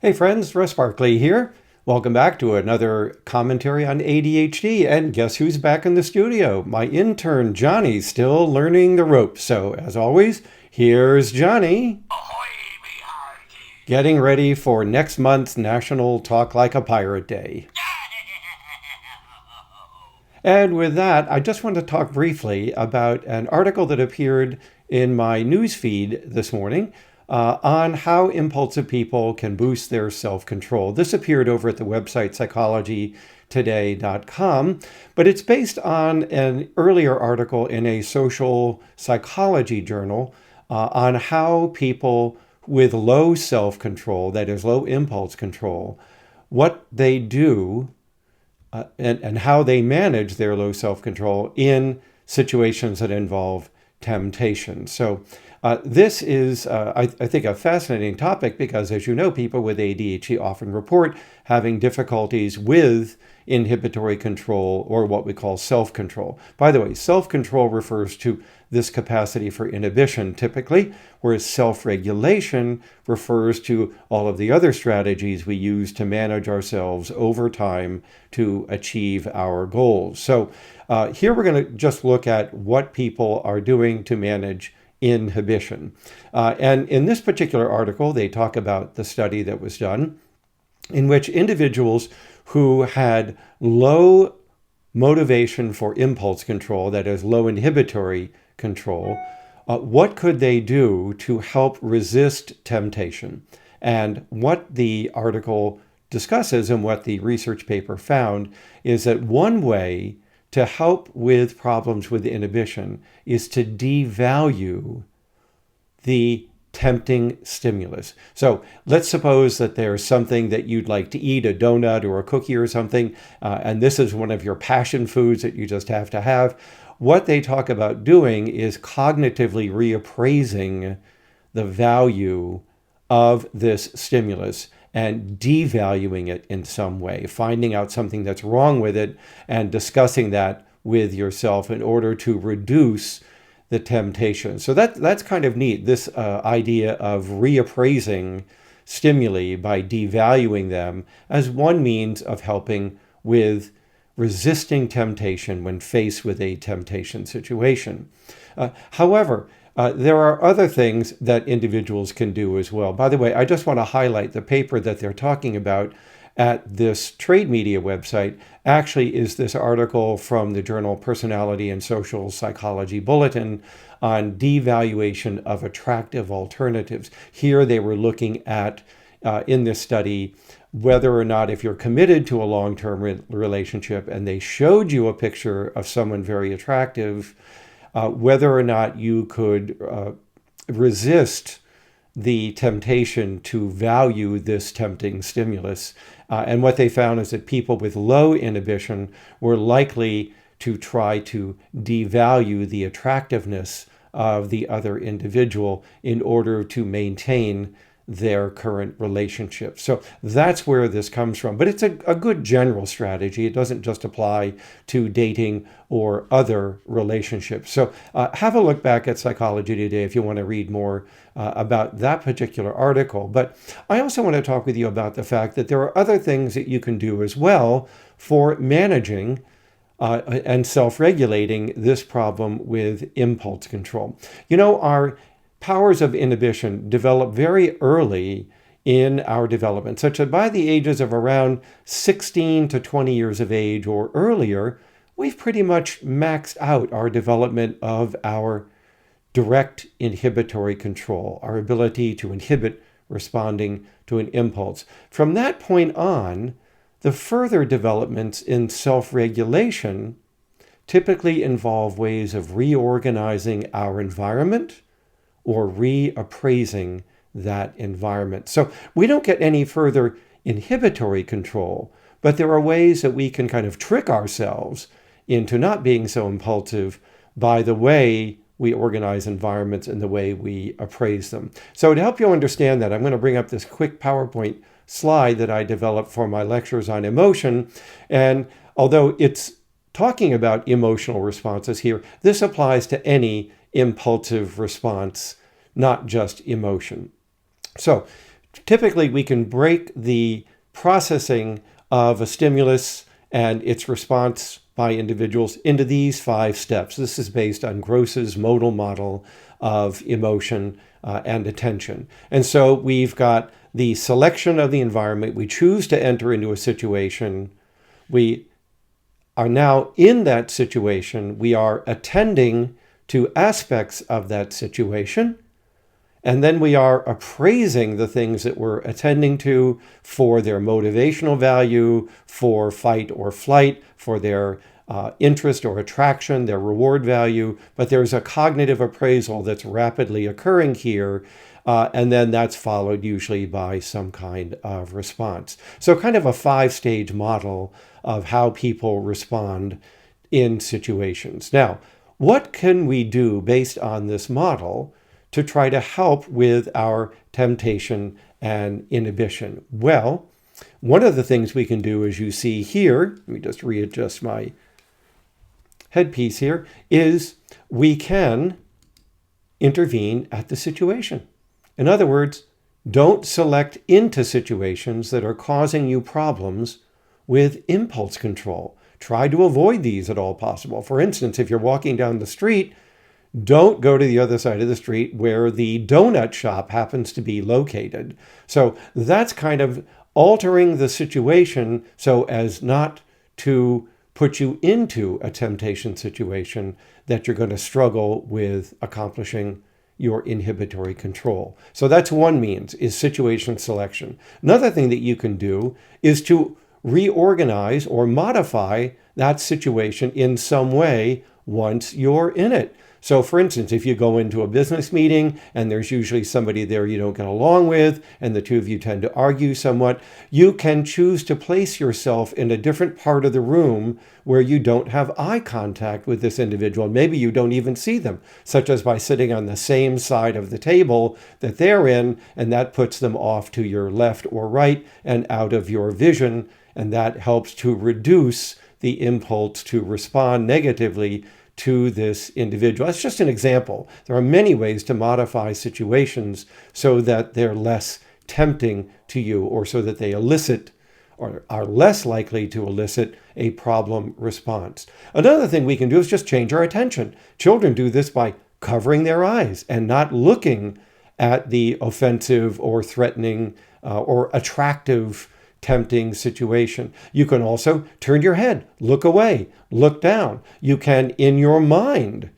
Hey friends, Russ Barkley here. Welcome back to another commentary on ADHD. And guess who's back in the studio? My intern, Johnny, still learning the ropes. So, as always, here's Johnny. Ahoy, me hearty! Getting ready for next month's National Talk Like a Pirate Day. And with that, I just want to talk briefly about an article that appeared in my news feed this morning on how impulsive people can boost their self-control. This appeared over at the website psychologytoday.com, but it's based on an earlier article in a social psychology journal on how people with low self-control, that is low impulse control, what they do and how they manage their low self-control in situations that involve temptation. So this is, I think, a fascinating topic because, as you know, people with ADHD often report having difficulties with inhibitory control, or what we call self-control. By the way, self-control refers to this capacity for inhibition typically, whereas self-regulation refers to all of the other strategies we use to manage ourselves over time to achieve our goals. So here we're going to just look at what people are doing to manage inhibition. And in this particular article, they talk about the study that was done in which individuals who had low motivation for impulse control, that is low inhibitory control, what could they do to help resist temptation? And what the article discusses and what the research paper found is that one way to help with problems with inhibition is to devalue the tempting stimulus. So let's suppose that there's something that you'd like to eat, a donut or a cookie or something, and this is one of your passion foods that you just have to have. What they talk about doing is cognitively reappraising the value of this stimulus and devaluing it in some way, finding out something that's wrong with it and discussing that with yourself in order to reduce the temptation. So that's kind of neat, this idea of reappraising stimuli by devaluing them as one means of helping with resisting temptation when faced with a temptation situation. However, there are other things that individuals can do as well. By the way, I just want to highlight the paper that they're talking about at this trade media website actually is this article from the journal Personality and Social Psychology Bulletin on devaluation of attractive alternatives. Here they were looking at, in this study, whether or not if you're committed to a long-term relationship and they showed you a picture of someone very attractive, whether or not you could resist the temptation to value this tempting stimulus. And what they found is that people with low inhibition were likely to try to devalue the attractiveness of the other individual in order to maintain their current relationship. So that's where this comes from. But it's a good general strategy. It doesn't just apply to dating or other relationships. So have a look back at Psychology Today if you want to read more about that particular article. But I also want to talk with you about the fact that there are other things that you can do as well for managing and self-regulating this problem with impulse control. You know, our powers of inhibition develop very early in our development, such that by the ages of around 16 to 20 years of age or earlier, we've pretty much maxed out our development of our direct inhibitory control, our ability to inhibit responding to an impulse. From that point on, the further developments in self-regulation typically involve ways of reorganizing our environment or reappraising that environment. So we don't get any further inhibitory control, but there are ways that we can kind of trick ourselves into not being so impulsive by the way we organize environments and the way we appraise them. So to help you understand that, I'm going to bring up this quick PowerPoint slide that I developed for my lectures on emotion. And although it's talking about emotional responses here, this applies to any impulsive response, not just emotion. So Typically, we can break the processing of a stimulus and its response by individuals into these 5 steps. This is based on Gross's modal model of emotion and attention. And so we've got the selection of the environment. We choose to enter into a situation. We are now in that situation. We are attending to aspects of that situation. And then we are appraising the things that we're attending to for their motivational value, for fight or flight, for their interest or attraction, their reward value. But there's a cognitive appraisal that's rapidly occurring here. And then that's followed usually by some kind of response. So kind of a 5-stage model of how people respond in situations. Now, what can we do based on this model to try to help with our temptation and inhibition? Well, one of the things we can do, as you see here, let me just readjust my headpiece here, is we can intervene at the situation. In other words, don't select into situations that are causing you problems with impulse control. Try to avoid these at all possible. For instance, if you're walking down the street, don't go to the other side of the street where the donut shop happens to be located. So that's kind of altering the situation so as not to put you into a temptation situation that you're going to struggle with accomplishing your inhibitory control. So that's one means, is situation selection. Another thing that you can do is to reorganize or modify that situation in some way once you're in it. So for instance, if you go into a business meeting and there's usually somebody there you don't get along with, and the two of you tend to argue somewhat, you can choose to place yourself in a different part of the room where you don't have eye contact with this individual. Maybe you don't even see them, such as by sitting on the same side of the table that they're in, and that puts them off to your left or right and out of your vision, and that helps to reduce the impulse to respond negatively to this individual. That's just an example. There are many ways to modify situations so that they're less tempting to you, or so that they elicit or are less likely to elicit a problem response. Another thing we can do is just change our attention. Children do this by covering their eyes and not looking at the offensive or threatening or attractive tempting situation. You can also turn your head, look away, look down. You can, in your mind,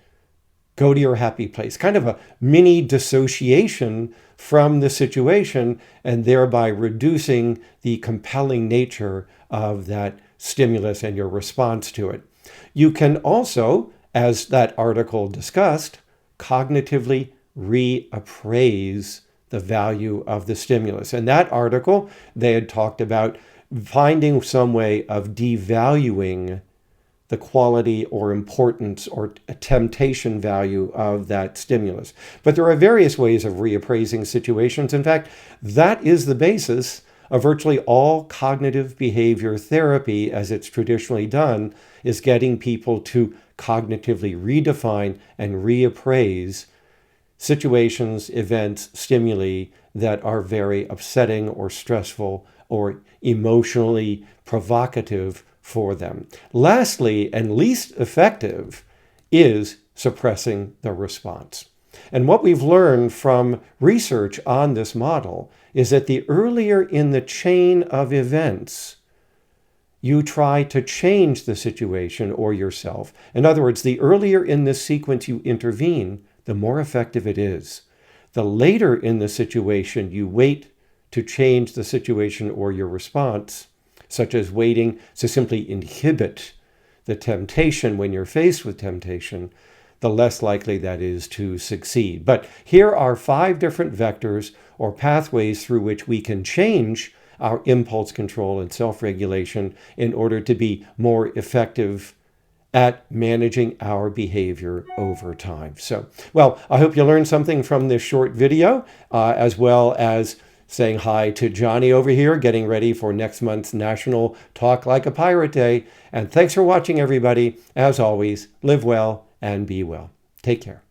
go to your happy place, kind of a mini dissociation from the situation, and thereby reducing the compelling nature of that stimulus and your response to it. You can also, as that article discussed, cognitively reappraise the value of the stimulus. In that article, they had talked about finding some way of devaluing the quality or importance or temptation value of that stimulus. But there are various ways of reappraising situations. In fact, that is the basis of virtually all cognitive behavior therapy, as it's traditionally done, is getting people to cognitively redefine and reappraise situations, events, stimuli that are very upsetting or stressful or emotionally provocative for them. Lastly, and least effective, is suppressing the response. And what we've learned from research on this model is that the earlier in the chain of events you try to change the situation or yourself, in other words, the earlier in this sequence you intervene, the more effective it is. The later in the situation you wait to change the situation or your response, such as waiting to simply inhibit the temptation when you're faced with temptation, the less likely that is to succeed. But here are 5 different vectors or pathways through which we can change our impulse control and self-regulation in order to be more effective at managing our behavior over time. So, well, I hope you learned something from this short video, as well as saying hi to Johnny over here, getting ready for next month's National Talk Like a Pirate Day. And thanks for watching, everybody. As always, live well and be well. Take care.